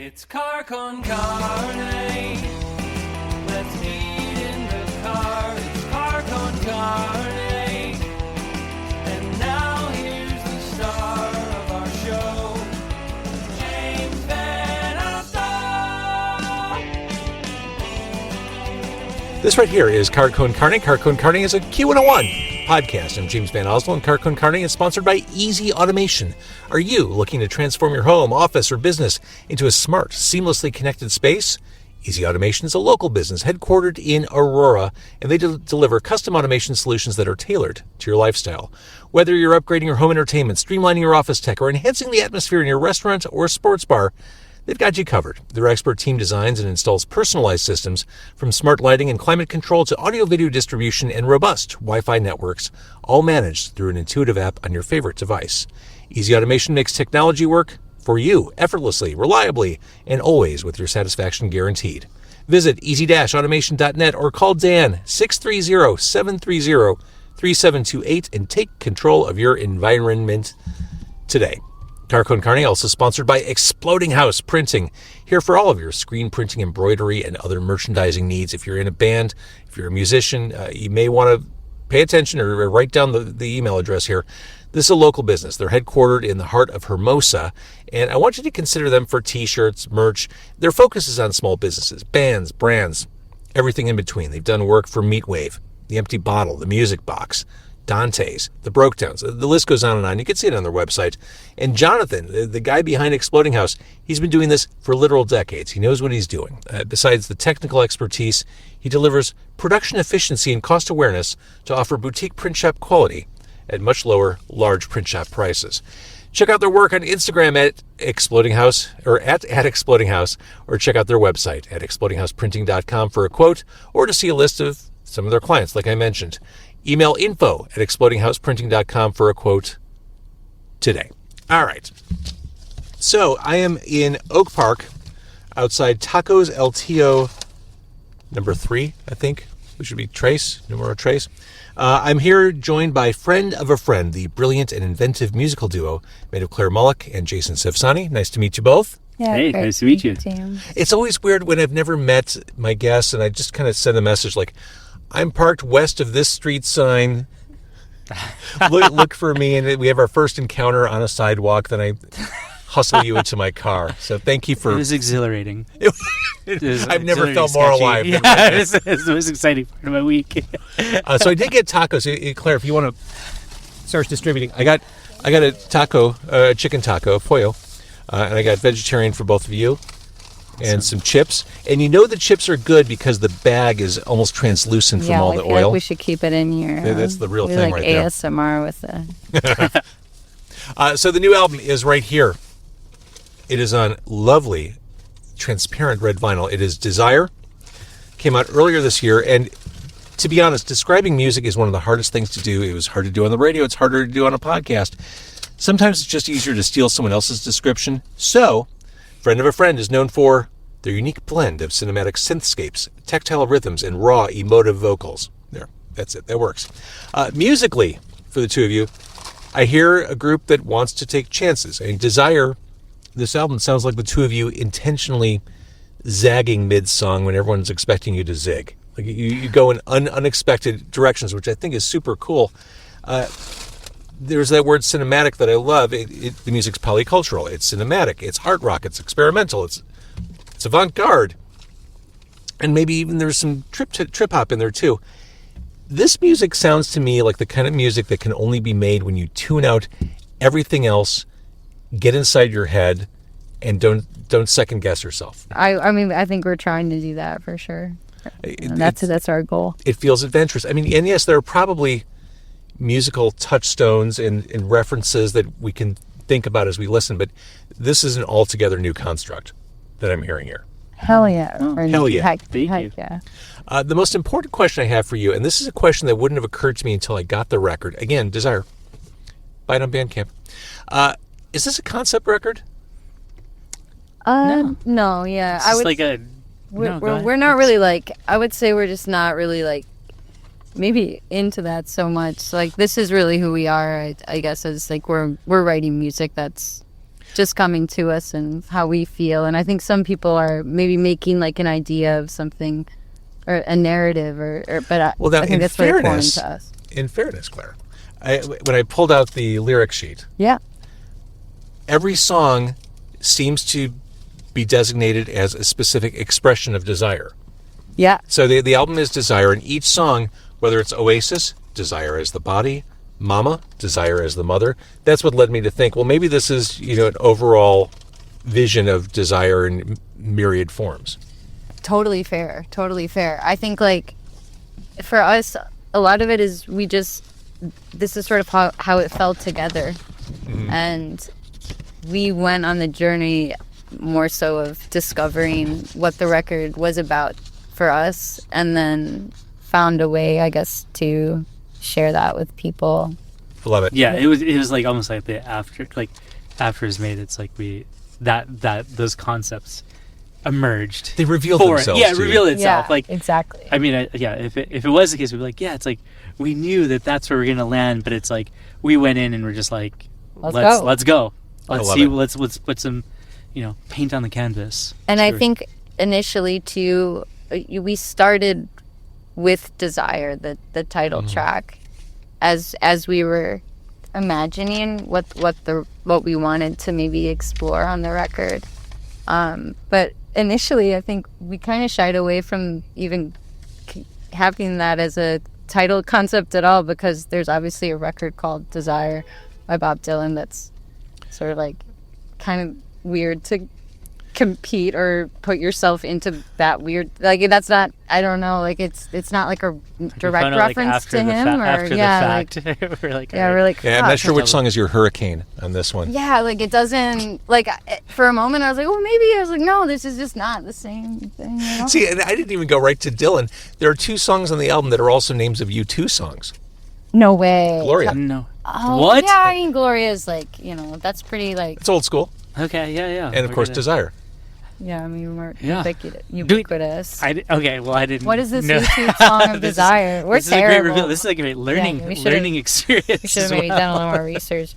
It's car con carne. Let's eat in the car. It's car con carne. And now here's the star of our show, James Van Alstyne. This right here is Car Con Carne. Car Con Carne is a Q101 podcast. I'm James Van Alstyne, and Car Con Carne is sponsored by Easy Automation. Are you looking to transform your home, office, or business into a smart, seamlessly connected space? Easy Automation is a local business headquartered in Aurora, and they deliver custom automation solutions that are tailored to your lifestyle. Whether you're upgrading your home entertainment, streamlining your office tech, or enhancing the atmosphere in your restaurant or sports bar, they've got you covered. Their expert team designs and installs personalized systems, from smart lighting and climate control to audio-video distribution and robust Wi-Fi networks, all managed through an intuitive app on your favorite device. Easy Automation makes technology work for you effortlessly, reliably, and always with your satisfaction guaranteed. Visit easy-automation.net or call Dan 630-730-3728 and take control of your environment today. Car Con Carne also sponsored by Exploding House Printing, here for all of your screen printing, embroidery, and other merchandising needs. If you're in a band, if you're a musician, you may want to pay attention or write down the email address here. This is a local business. They're headquartered in the heart of Hermosa, and I want you to consider them for t-shirts, merch. Their focus is on small businesses, bands, brands, everything in between. They've done work for Meatwave, The Empty Bottle, The Music Box, Dante's, The Broketowns. The list goes on and on. You can see it on their website. And Jonathan, the guy behind Exploding House, he's been doing this for literal decades. He knows what he's doing. Besides the technical expertise, he delivers production efficiency and cost awareness to offer boutique print shop quality at much lower, large print shop prices. Check out their work on Instagram at Exploding House, or at Exploding House, or check out their website at explodinghouseprinting.com for a quote, or to see a list of some of their clients, like I mentioned. Email info@explodinghouseprinting.com for a quote today. All right. So I am in Oak Park outside Tacos El Tio number 3, I think. We should be numero tres. I'm here joined by friend of a friend, the brilliant and inventive musical duo made of Claire Molek and Jason Savsani. Nice to meet you both. Yeah, hey, nice to meet you. James. It's always weird when I've never met my guests and I just kind of send a message like, I'm parked west of this street sign. Look for me. And we have our first encounter on a sidewalk. Then I hustle you into my car. So thank you for... It was exhilarating. I've never felt more alive. Yeah, it was the most exciting part of my week. So I did get tacos. Claire, if you want to start distributing, I got a taco, a chicken taco, pollo, and I got vegetarian for both of you. And some chips. And you know the chips are good because the bag is almost translucent from all the oil. Like we should keep it in here. That's the real thing like right there. ASMR with the... So the new album is right here. It is on lovely, transparent red vinyl. It is Desire. Came out earlier this year. And to be honest, describing music is one of the hardest things to do. It was hard to do on the radio. It's harder to do on a podcast. Sometimes it's just easier to steal someone else's description. So... Friend of a Friend is known for their unique blend of cinematic synthscapes, tactile rhythms, and raw, emotive vocals. There, that's it. That works. Musically, for the two of you, I hear a group that wants to take chances. I mean, Desire, this album sounds like the two of you intentionally zagging mid-song when everyone's expecting you to zig. Like you go in unexpected directions, which I think is super cool. There's that word cinematic that I love. The music's polycultural. It's cinematic. It's art rock. It's experimental. It's avant-garde. And maybe even there's some trip hop in there too. This music sounds to me like the kind of music that can only be made when you tune out everything else, get inside your head, and don't second guess yourself. I mean, I think we're trying to do that for sure. That's our goal. It feels adventurous. I mean, and yes, there are probably musical touchstones and references that we can think about as we listen, but this is an altogether new construct that I'm hearing here. Hell yeah. Hell yeah. Heck yeah. The most important question I have for you, and this is a question that wouldn't have occurred to me until I got the record. Again, Desire. Buy it on Bandcamp. Is this a concept record? No, yeah. It's like a... We're not really like... I would say we're just not really like maybe into that so much. Like this is really who we are. I guess it's like we're writing music that's just coming to us and how we feel. And I think some people are maybe making like an idea of something or a narrative but I think that's really important to us. In fairness, Claire, when I pulled out the lyric sheet, Yeah. every song seems to be designated as a specific expression of desire. Yeah. So the album is Desire, and each song, whether it's Oasis, Desire as the body, Mama, Desire as the mother, that's what led me to think, well, maybe this is, an overall vision of desire in myriad forms. Totally fair. I think like for us, a lot of it is this is sort of how it fell together. Mm-hmm. And we went on the journey more so of discovering what the record was about for us, and then found a way, I guess, to share that with people. Love it. Yeah, it was like almost like the after it's made. It's like that those concepts emerged. They revealed themselves. Yeah, revealed itself. Yeah, like exactly. I mean, if it was the case, we'd be like, yeah, it's like we knew that's where we're gonna land, but it's like we went in and we're just like, let's go. Let's see. Let's put some, paint on the canvas. And I think initially too, we started with Desire, the title track, as we were imagining what we wanted to maybe explore on the record. But initially, I think we kind of shied away from even having that as a title concept at all, because there's obviously a record called Desire by Bob Dylan that's sort of like kind of weird to compete or put yourself into that weird, like that's not, I don't know, like it's not like a direct reference to him, after the fact. We're like, we're like, I'm not sure which song is your hurricane on this one. Yeah, like it doesn't, like for a moment I was like, maybe, I was like, no, this is just not the same thing, See, and I didn't even go right to Dylan. There are 2 songs on the album that are also names of U2 songs. No way. Gloria. No. Oh, What? Yeah, I mean, Gloria is like, that's pretty like. It's old school. Okay, yeah. And of course, Desire. Yeah, I mean, we're Yeah. ubiquitous. I didn't. What is this know. YouTube song of Desire? We're this terrible. Is a great reveal. This is like a great learning experience. We should have maybe done a little more research.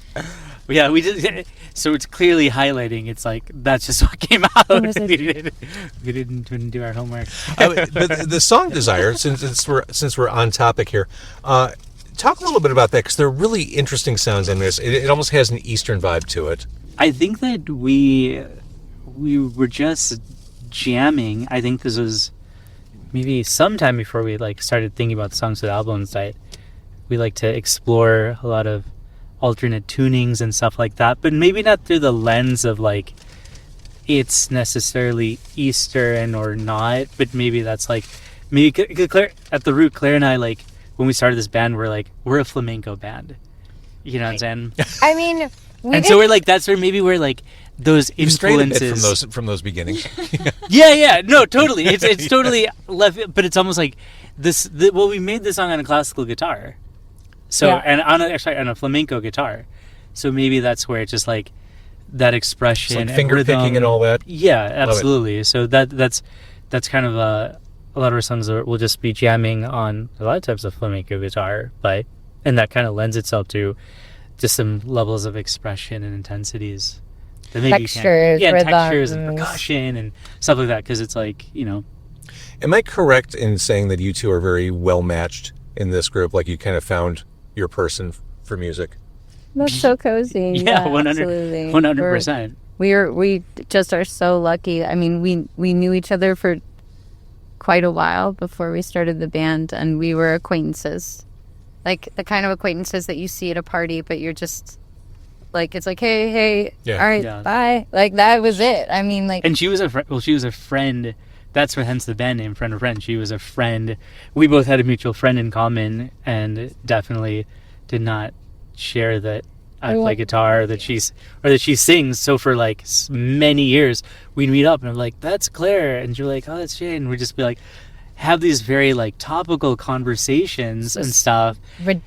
Yeah, we did. So it's clearly highlighting. It's like that's just what came out. We didn't do our homework. But the song Desire, since we're on topic here, talk a little bit about that, because there are really interesting sounds in this. It almost has an Eastern vibe to it. I think that we were just jamming. I think this was maybe sometime before we started thinking about songs for the album site. We like to explore a lot of alternate tunings and stuff like that, but maybe not through the lens of it's necessarily Eastern or not, but maybe that's maybe Claire, at the root, Claire and I, when we started this band, we're a flamenco band. You know what I'm saying? I mean, so we're that's where maybe we're those You strayed a bit influences from those beginnings. yeah, no, totally. It's totally left, but it's almost like this. We made this song on a classical guitar, so Yeah. and on a flamenco guitar, so maybe that's where it's just that expression, It's finger rhythm, picking and all that. Yeah, absolutely. So that's kind of a lot of our songs will just be jamming on a lot of types of flamenco guitar, and that kind of lends itself to just some levels of expression and intensities. That maybe Textures, textures and rhythms. percussion and stuff like that, because it's Am I correct in saying that you two are very well matched in this group? Like you kind of found your person for music? That's so cozy. yeah, 100%. We just are so lucky. I mean, we knew each other for quite a while before we started the band, and we were acquaintances. Like the kind of acquaintances that you see at a party, but you're just it's hey, Yeah. all right, Yeah. bye. That was it. I mean, and she was a friend. That's hence the band name, Friend of Friend. She was a friend. We both had a mutual friend in common, and definitely did not share that I play guitar, that she sings. So for many years, we'd meet up and I'm like, that's Claire, and you're like, oh, that's Jane, and we'd just be have these very topical conversations and stuff,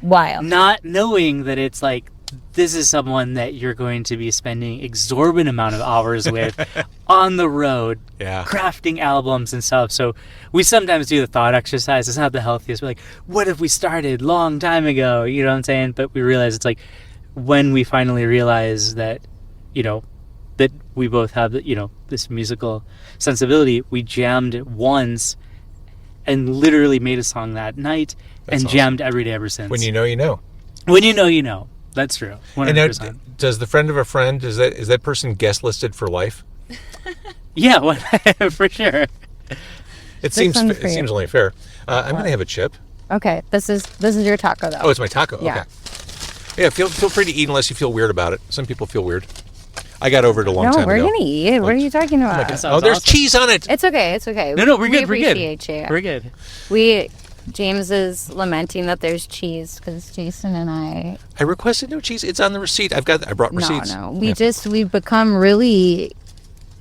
wild. not knowing that it's this is someone that you're going to be spending exorbitant amount of hours with on the road, crafting albums and stuff. So we sometimes do the thought exercise. It's not the healthiest. We're what if we started long time ago? You know what I'm saying? But we realize it's when we finally realize that, that we both have, this musical sensibility. We jammed once and literally made a song that night. That's and awesome. jammed every day ever since. When you know, you know. When you know, you know. That's true. 100%. And now, does the friend of a friend, is that person guest listed for life? Yeah, for sure. It seems one's for you. only fair. I'm going to have a chip. Okay, this is your taco though. Oh, it's my taco. Yeah. Okay. Yeah, feel free to eat unless you feel weird about it. Some people feel weird. I got over it a long time No, we're ago. gonna eat. What are you talking about? That Oh, sounds there's awesome. cheese on it. It's okay. It's okay. No, we're good. We We're good. appreciate you. We're good. James is lamenting that there's cheese because Jason and I. I requested no cheese. It's on the receipt. I brought receipts. No. We've become really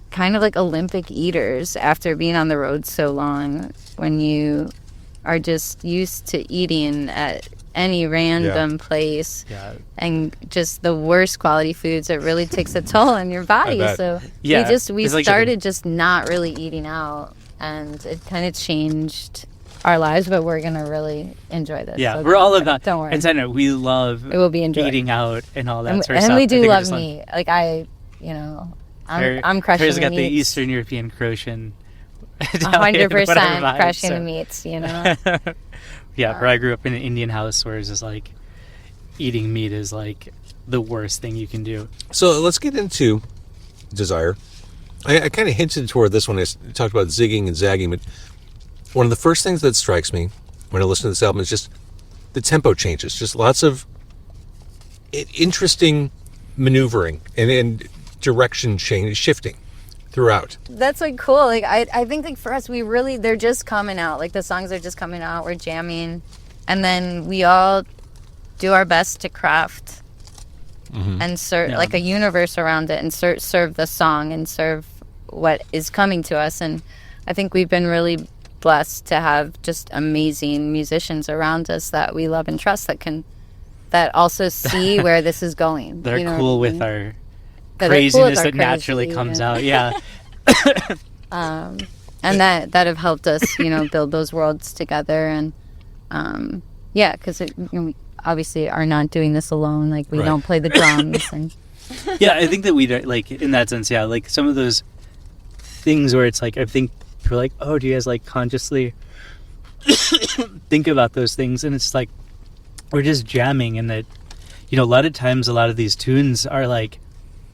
kind of like Olympic eaters after being on the road so long. When you are just used to eating at any random place Yeah. and just the worst quality foods, it really takes a toll on your body. bet. So Yeah, we it's like started just not really eating out, and it kind of changed our lives. But we're gonna really enjoy this. Yeah, so we're all about. Don't worry. And Senna, we love It will be enjoyed. eating out and all that and, sort of and stuff. we I do think we're love just meat. Like I'm crushing Claire's the got the meats. Eastern European Croatian. 100% crushing the meats. Yeah, where I grew up in an Indian house where it's just like eating meat is like the worst thing you can do. So let's get into Desire. I kind of hinted toward this when I talked about zigging and zagging, but one of the first things that strikes me when I listen to this album is just the tempo changes. Just lots of interesting maneuvering and direction shifting throughout. That's like cool. Like I think like for us, they're just coming out. Like the songs are just coming out. We're jamming, and then we all do our best to craft and serve like a universe around it, and serve the song and serve what is coming to us. And I think we've been really blessed to have just amazing musicians around us that we love and trust that also see where this is going. They're You know cool what I with mean? our That they're cool with craziness our that naturally crazy, comes yeah. out. Yeah. And that have helped us, build those worlds together. And because we obviously are not doing this alone. Like we Right. don't play the drums, and Yeah, I think that we don't, like, in that sense, yeah, like some of those things where it's like, I think we're like, oh, do you guys like consciously think about those things? And it's like, we're just jamming, and that, a lot of times, a lot of these tunes are like,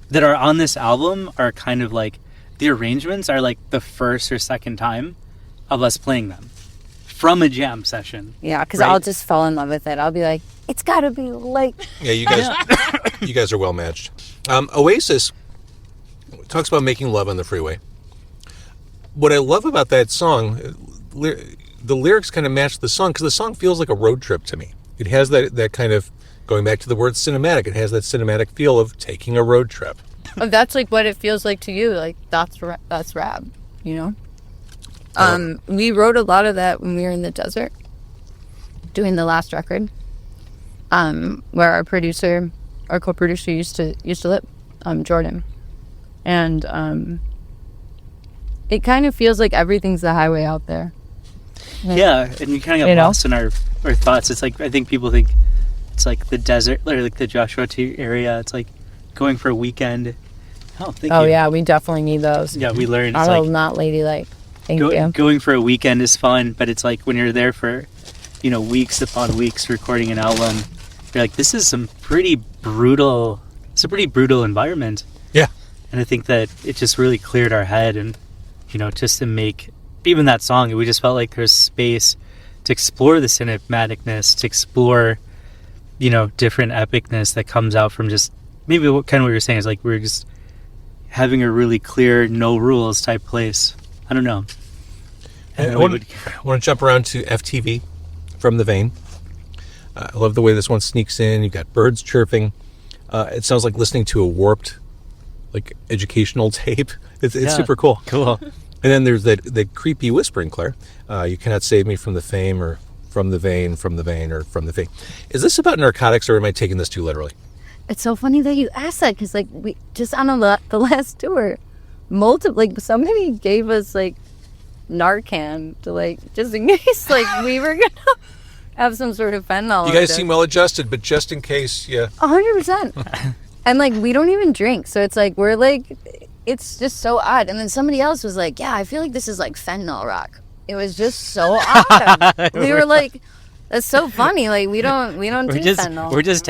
that are on this album are kind of like, the arrangements are like the first or second time of us playing them from a jam session. yeah, because Right. I'll just fall in love with it. I'll be like, it's got to be like Yeah, you guys are well matched. Oasis talks about making love on the freeway. What I love about that song, the lyrics kind of match the song because the song feels like a road trip to me. It has that kind of, going back to the word cinematic, it has that cinematic feel of taking a road trip. that's like what it feels like to you. Like that's rap, We wrote a lot of that when we were in the desert doing the last record, where our co-producer used to live, Jordan, and it kind of feels like everything's the highway out there. Yeah, and you kind of get lost in our thoughts. It's like, I think people think it's like the desert, or like the Joshua Tree area. It's like going for a weekend. Oh, thank you. Yeah, we definitely need those. Yeah, we learned. It's Although like not ladylike. Thank you. going for a weekend is fun, but it's like when you're there for, weeks upon weeks recording an album, you're like, this is some pretty brutal. It's a pretty brutal environment. Yeah. And I think that it just really cleared our head, and just to make even that song, we just felt like there's space to explore the cinematicness, to explore, different epicness that comes out from just maybe what we were saying is like we're just having a really clear, no rules type place. I don't know. I want to jump around to FTV, From the Vein. I love the way this one sneaks in. You've got birds chirping. It sounds like listening to a warped, like, educational tape. It's super cool. Cool. And then there's that creepy whispering, Claire. You cannot save me from the fame, or from the vein, from the vein, or from the vein. Is this about narcotics, or am I taking this too literally? It's so funny that you asked that, because like we just on the last tour, somebody gave us like Narcan to like just in case like we were gonna have some sort of fentanyl. You guys seem well adjusted, but just in case, yeah. 100%. And like we don't even drink, so it's like we're like it's just so odd. And then somebody else was like, yeah, I feel like this is like fentanyl rock. It was just so odd. We were like, that's so funny. Like we don't do fentanyl. We're just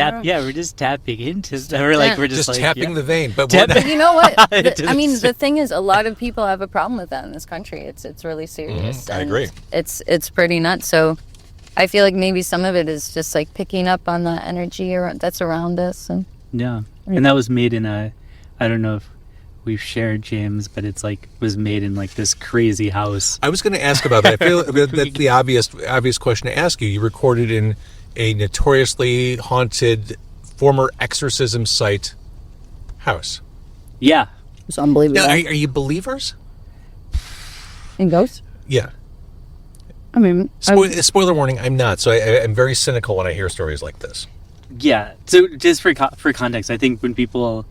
tapping into stuff. We're just like, tapping the vein. But But you know what? The thing is, a lot of people have a problem with that in this country. It's really serious. I agree. It's pretty nuts. So I feel like maybe some of it is just like picking up on the energy that's around us. And yeah, and that was made in I don't know if we've shared, James, but it's like was made in like this crazy house. I was going to ask about that. I feel that's the obvious question to ask you. You recorded in a notoriously haunted former exorcism site house. Yeah, it's unbelievable. Now, are you believers? In ghosts? Yeah. I mean, spoiler warning, I'm not. So I'm very cynical when I hear stories like this. Yeah. So just for context, I think when people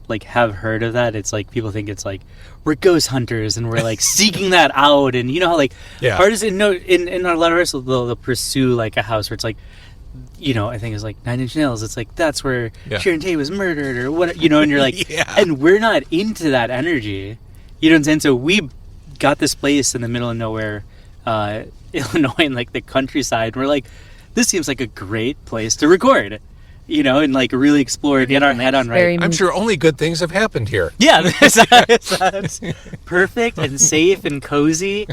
like have heard of that, it's like people think it's like we're ghost hunters and we're like seeking that out, and you know how like artists in a lot of artists they'll pursue like a house where it's like, you know, I think it's like 9 Inch Nails, it's like that's where Sharon Tate was murdered or what, you know, and you're like and we're not into that energy, you know what I'm saying? So we got this place in the middle of nowhere, Illinois, in like the countryside. We're like, this seems like a great place to record, you know, and like really explore, get our head on right. I'm sure only good things have happened here. Yeah, it's perfect and safe and cozy.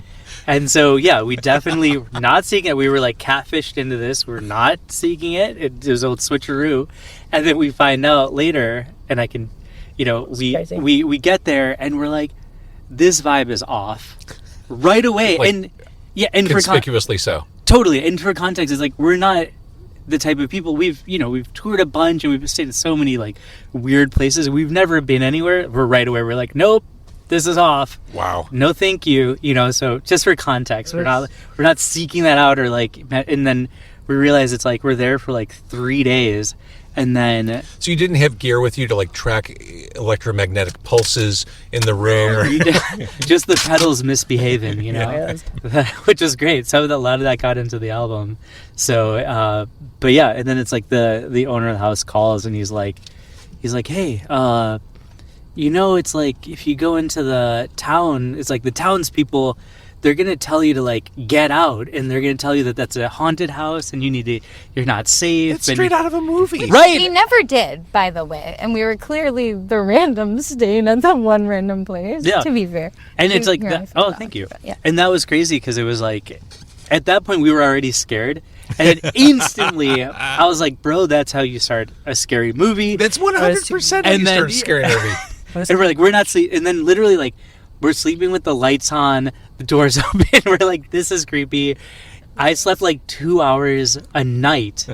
And so, yeah, we definitely not seeking it. We were like catfished into this. We're not seeking it. It was old switcheroo. And then we find out later, and I can, you know, we get there and we're like, this vibe is off right away. Like, and conspicuously so. Totally. And for context, it's like we're not the type of people, we've toured a bunch and we've stayed in so many like weird places. We've never been anywhere. We're right away. We're like, nope, this is off. Wow. No, thank you. You know, so just for context, we're not seeking that out or like, and then we realize it's like we're there for like 3 days. And then... So you didn't have gear with you to, like, track electromagnetic pulses in the room? Just the pedals misbehaving, you know? Which is great. So a lot of that got into the album. So, but yeah, and then it's like the owner of the house calls and he's like, hey, you know, it's like if you go into the town, it's like the townspeople... They're going to tell you to, like, get out, and they're going to tell you that that's a haunted house, and you're not safe. It's straight out of a movie. Right. We never did, by the way, and we were clearly the randoms staying at that one random place, to be fair. And it's like, thank you. Yeah. And that was crazy, because it was like, at that point, we were already scared, and then instantly, I was like, bro, that's how you start a scary movie. That's 100% how you start a scary movie. And we're like, we're not sleeping, and then literally, like, we're sleeping with the lights on, the doors open. We're like, this is creepy. I slept like 2 hours a night,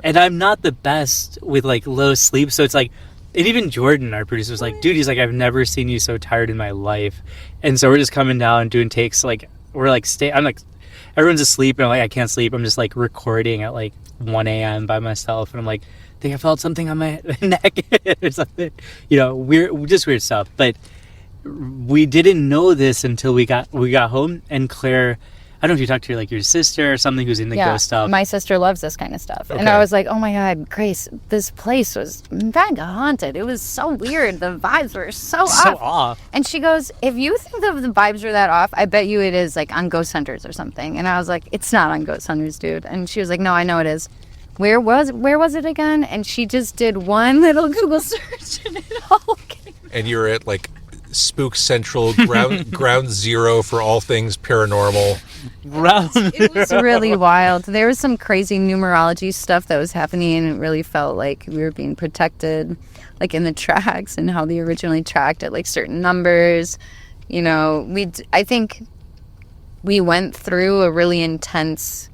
and I'm not the best with like low sleep. So it's like, and even Jordan, our producer, was like, dude, he's like, I've never seen you so tired in my life. And so we're just coming down doing takes. Like we're like, I'm like, everyone's asleep, and I'm like, I can't sleep. I'm just like recording at like 1 a.m. by myself, and I'm like, I think I felt something on my neck or something. You know, just weird stuff, but. We didn't know this until we got home, and Claire, I don't know if you talked to your sister or something who's in the ghost stuff. My sister loves this kind of stuff. Okay. And I was like, oh my God, Grace, this place was mega haunted. It was so weird. The vibes were so off. And she goes, if you think the vibes are that off, I bet you it is like on Ghost Hunters or something. And I was like, it's not on Ghost Hunters, dude. And she was like, no, I know it is. Where was it again? And she just did one little Google search and it all came. And you were at like Spook Central, ground zero for all things paranormal. It was really wild. There was some crazy numerology stuff that was happening, and it really felt like we were being protected, like in the tracks and how they originally tracked at like certain numbers. You know, I think we went through a really intense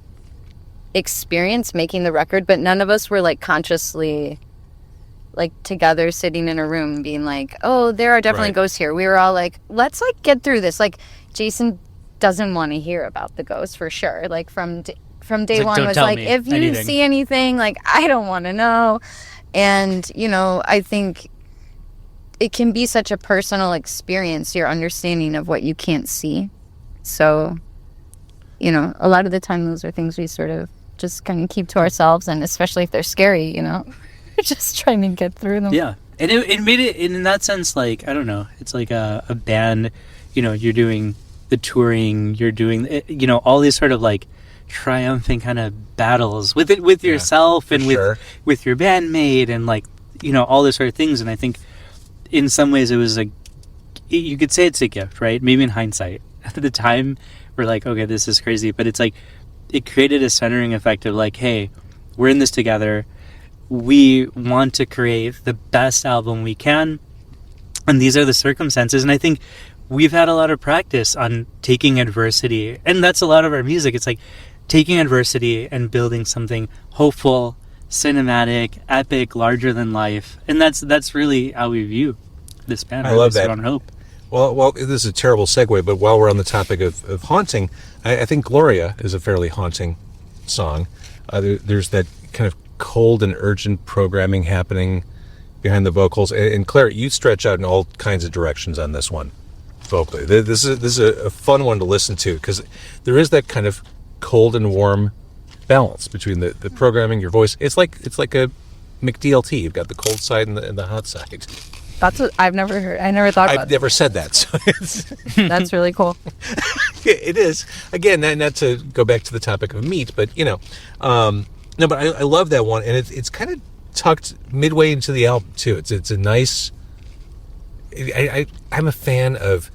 experience making the record, but none of us were like consciously like together sitting in a room being like, oh, there are definitely ghosts here. We were all like, let's like get through this. Like Jason doesn't want to hear about the ghosts for sure. Like from day one was like, if you see anything, like I don't want to know. And you know, I think it can be such a personal experience, your understanding of what you can't see. So, you know, a lot of the time those are things we sort of just kind of keep to ourselves, and especially if they're scary, you know. Just trying to get through them. Yeah, And it made it, in that sense, like, I don't know, it's like a band, you're doing the touring, you're doing, all these sort of like triumphant kind of battles with yourself and with your bandmate and like, all those sort of things. And I think in some ways it was you could say it's a gift, right? Maybe in hindsight. At the time, we're like, okay, this is crazy. But it's like, it created a centering effect of like, hey, we're in this together. We want to create the best album we can. And these are the circumstances. And I think we've had a lot of practice on taking adversity. And that's a lot of our music. It's like taking adversity and building something hopeful, cinematic, epic, larger than life. And that's really how we view this band. I love that. On Hope. Well, this is a terrible segue, but while we're on the topic of haunting, I think Gloria is a fairly haunting song. There's that kind of cold and urgent programming happening behind the vocals. And Claire, you stretch out in all kinds of directions on this one vocally. This is a fun one to listen to because there is that kind of cold and warm balance between the programming, your voice. It's like a McDLT. You've got the cold side and the hot side. That's what I've never heard. I never thought about I've never said that. So that's really cool. It is. Again, not to go back to the topic of meat, but no, but I love that one, and it's kind of tucked midway into the album too. It's a nice. I'm a fan of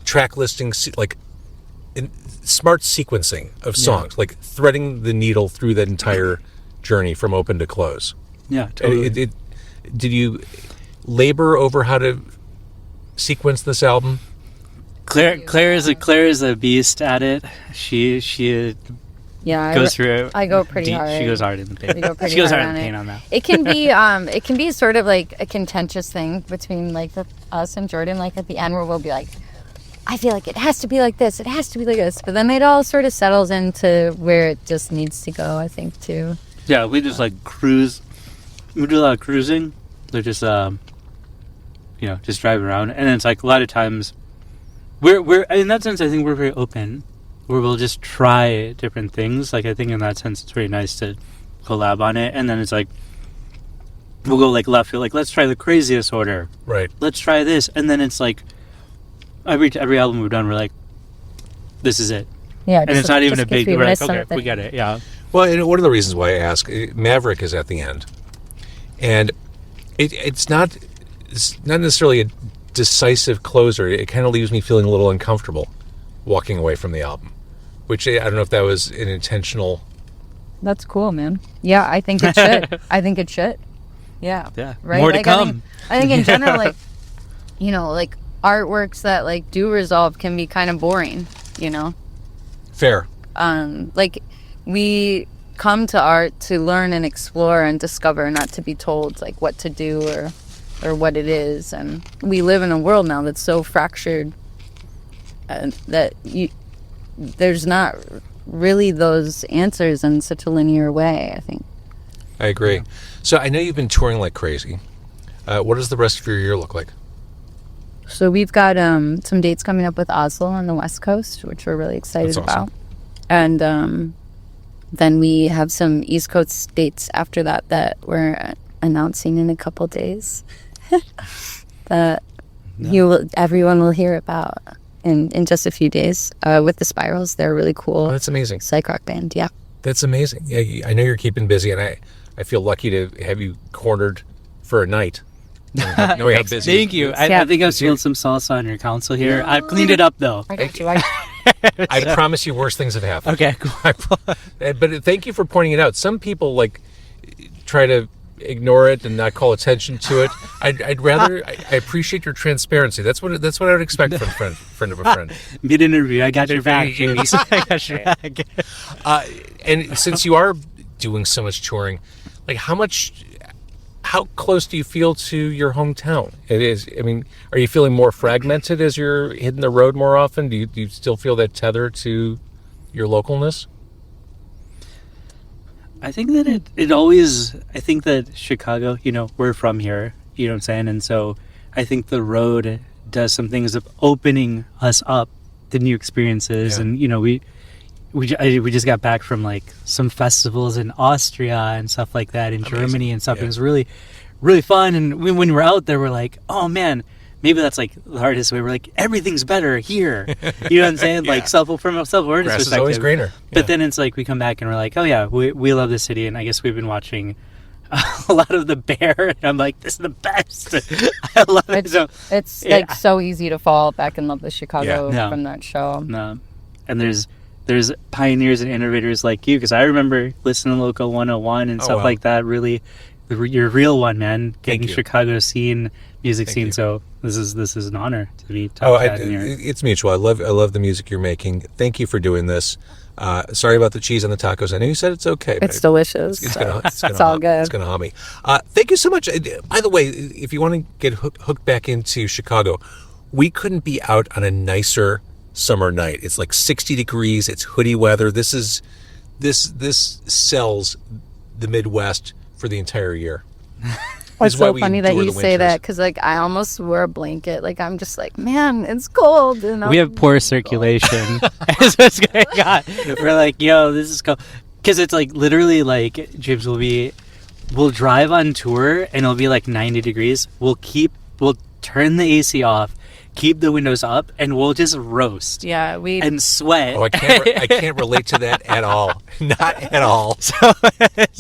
track listings, like smart sequencing of songs, like threading the needle through that entire journey from open to close. Yeah, totally. Did you labor over how to sequence this album? Claire is a beast at it. She goes through it. I go pretty hard. She goes hard in the paint. She goes hard in the paint on that. It can be sort of like a contentious thing between like us and Jordan. Like at the end where we'll be like, I feel like it has to be like this. It has to be like this. But then it all sort of settles into where it just needs to go. I think too. Yeah, we just like cruise. We do a lot of cruising. They're just just drive around, and it's like a lot of times we're in that sense I think we're very open, where we'll just try different things. Like I think in that sense it's very nice to collab on it, and then it's like we'll go like left field, like let's try the craziest order, right, let's try this, and then it's like every album we've done we're like, this is it. Yeah, and it's not even a big, we're like, okay, something. we get it. Yeah. Well, and one of the reasons why I ask, Maverick is at the end, and it's not necessarily a decisive closer. It kind of leaves me feeling a little uncomfortable walking away from the album, which I don't know if that was an intentional. That's cool, man. Yeah, I think it should. I think it should. Yeah. Yeah. Right. More to come. I think in general, like, like artworks that like do resolve can be kind of boring. Fair. Like we come to art to learn and explore and discover, not to be told like what to do or what it is. And we live in a world now that's so fractured that there's not really those answers in such a linear way, I think. I agree. Yeah. So I know you've been touring like crazy. What does the rest of your year look like? So we've got some dates coming up with Oslo on the West Coast, which we're really excited about. And then we have some East Coast dates after that we're announcing in a couple days that everyone will hear about in just a few days with the Spirals. They're really cool. Oh, that's amazing. Psych rock band, yeah. That's amazing. Yeah, I know you're keeping busy, and I feel lucky to have you cornered for a night. Knowing how busy. Thank you. I think I've spilled some salsa on your console here. I've cleaned it up though. I got you. I promise you worse things have happened. Okay, cool. But thank you for pointing it out. Some people like try to ignore it and not call attention to it. I'd rather. I appreciate your transparency. That's what I would expect from a friend of a friend. Mid interview, I got your back, James. I got your back. And since you are doing so much touring, like how close do you feel to your hometown? It is. I mean, are you feeling more fragmented as you're hitting the road more often? Do you still feel that tether to your localness? I think that it always. I think that Chicago. We're from here. You know what I'm saying? And so I think the road does some things of opening us up to new experiences. Yeah. And we just got back from like some festivals in Austria and stuff like that, in Germany and stuff. Yeah. It was really, really fun. And when we're out there, we're like, oh man, maybe that's like the hardest way. We're like, everything's better here. You know what I'm saying? Like from a self-awareness Grass is perspective. always greener. But then it's like we come back and we're like, oh yeah, we love this city. And I guess we've been watching a lot of The Bear. And I'm like, this is the best. I love it. It's like so easy to fall back in love with Chicago Yeah. from that show. No. And there's pioneers and innovators like you, because I remember listening to Local 101 and stuff like that. Really, you're a real one, man. Getting Chicago scene, music scene. So this is an honor to be talking here. It's mutual. I love the music you're making. Thank you for doing this. Sorry about the cheese on the tacos. I know you said it's okay. It's delicious. It's all good. It's going to haunt me. Thank you so much. By the way, if you want to get hooked back into Chicago, we couldn't be out on a nicer summer night. It's like 60 degrees. It's hoodie weather. This sells the Midwest for the entire year. It's so funny that you say that, because like I almost wore a blanket. Like I'm just like, man, it's cold. And we have poor circulation. That's what's going on. We're like, yo, this is cold. Because it's like literally like James we'll drive on tour and it'll be like 90 degrees. We'll turn the AC off, keep the windows up, and we'll just roast. Yeah, and sweat. Oh, I can't relate to that at all. Not at all. So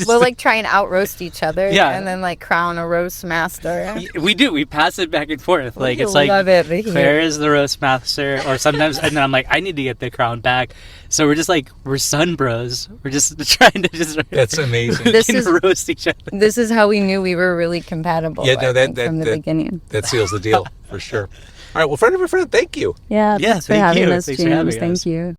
we'll like try and out roast each other. Yeah. And then like crown a roast master. We do. We pass it back and forth. Like it's like Claire is the roast master, or sometimes, and then I'm like, I need to get the crown back. So we're just like, we're sun bros. We're just trying to just. That's amazing. Roast each other. This is how we knew we were really compatible. Yeah, no, from the beginning. That seals the deal for sure. All right, well, friend of a friend, thank you. Yeah, thanks for having us, Thanks James. for having us. Thank you.